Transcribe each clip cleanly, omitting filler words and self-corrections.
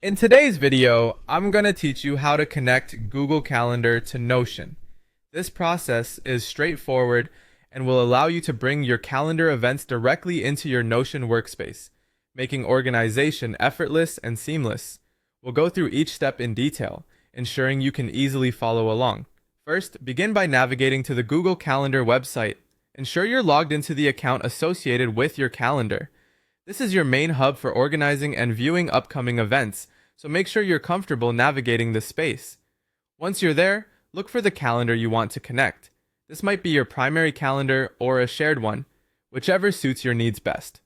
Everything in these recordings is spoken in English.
In today's video, I'm going to teach you how to connect Google Calendar to Notion. This process is straightforward and will allow you to bring your calendar events directly into your Notion workspace, making organization effortless and seamless. We'll go through each step in detail, ensuring you can easily follow along. First, begin by navigating to the Google Calendar website. Ensure you're logged into the account associated with your calendar. This is your main hub for organizing and viewing upcoming events, so make sure you're comfortable navigating the space. Once you're there, look for the calendar you want to connect. This might be your primary calendar or a shared one, whichever suits your needs best.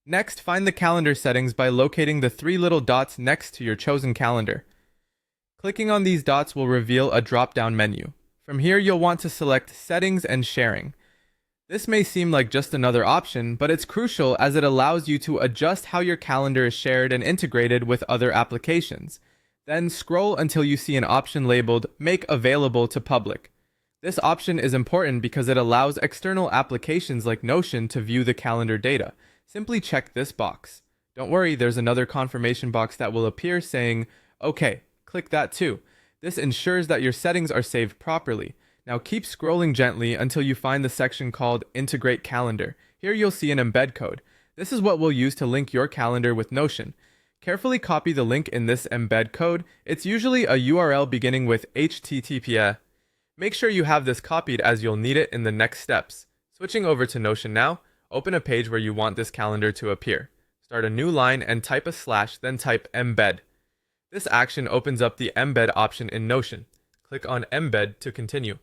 Next, find the calendar settings by locating the three little dots next to your chosen calendar. Clicking on these dots will reveal a drop-down menu. From here, you'll want to select Settings and Sharing. This may seem like just another option, but it's crucial as it allows you to adjust how your calendar is shared and integrated with other applications. Then scroll until you see an option labeled Make Available to Public. This option is important because it allows external applications like Notion to view the calendar data. Simply check this box. Don't worry, there's another confirmation box that will appear saying, OK, click that too. This ensures that your settings are saved properly. Now keep scrolling gently until you find the section called Integrate Calendar. Here you'll see an embed code. This is what we'll use to link your calendar with Notion. Carefully copy the link in this embed code. It's usually a URL beginning with HTTPS. Make sure you have this copied as you'll need it in the next steps. Switching over to Notion now, open a page where you want this calendar to appear. Start a new line and type a slash, then type embed. This action opens up the embed option in Notion. Click on embed to continue.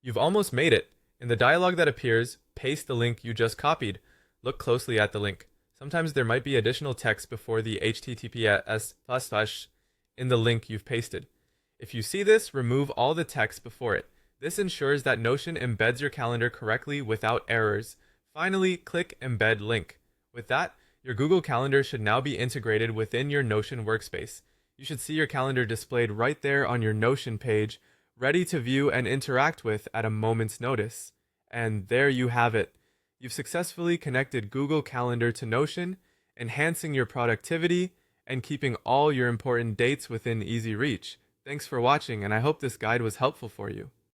You've almost made it. In the dialog that appears, paste the link you just copied. Look closely at the link. Sometimes there might be additional text before the HTTPS in the link you've pasted. If you see this, remove all the text before it. This ensures that Notion embeds your calendar correctly without errors. Finally, click Embed Link. With that, your Google Calendar should now be integrated within your Notion workspace. You should see your calendar displayed right there on your Notion page, ready to view and interact with at a moment's notice. And there you have it. You've successfully connected Google Calendar to Notion, enhancing your productivity and keeping all your important dates within easy reach. Thanks for watching, and I hope this guide was helpful for you.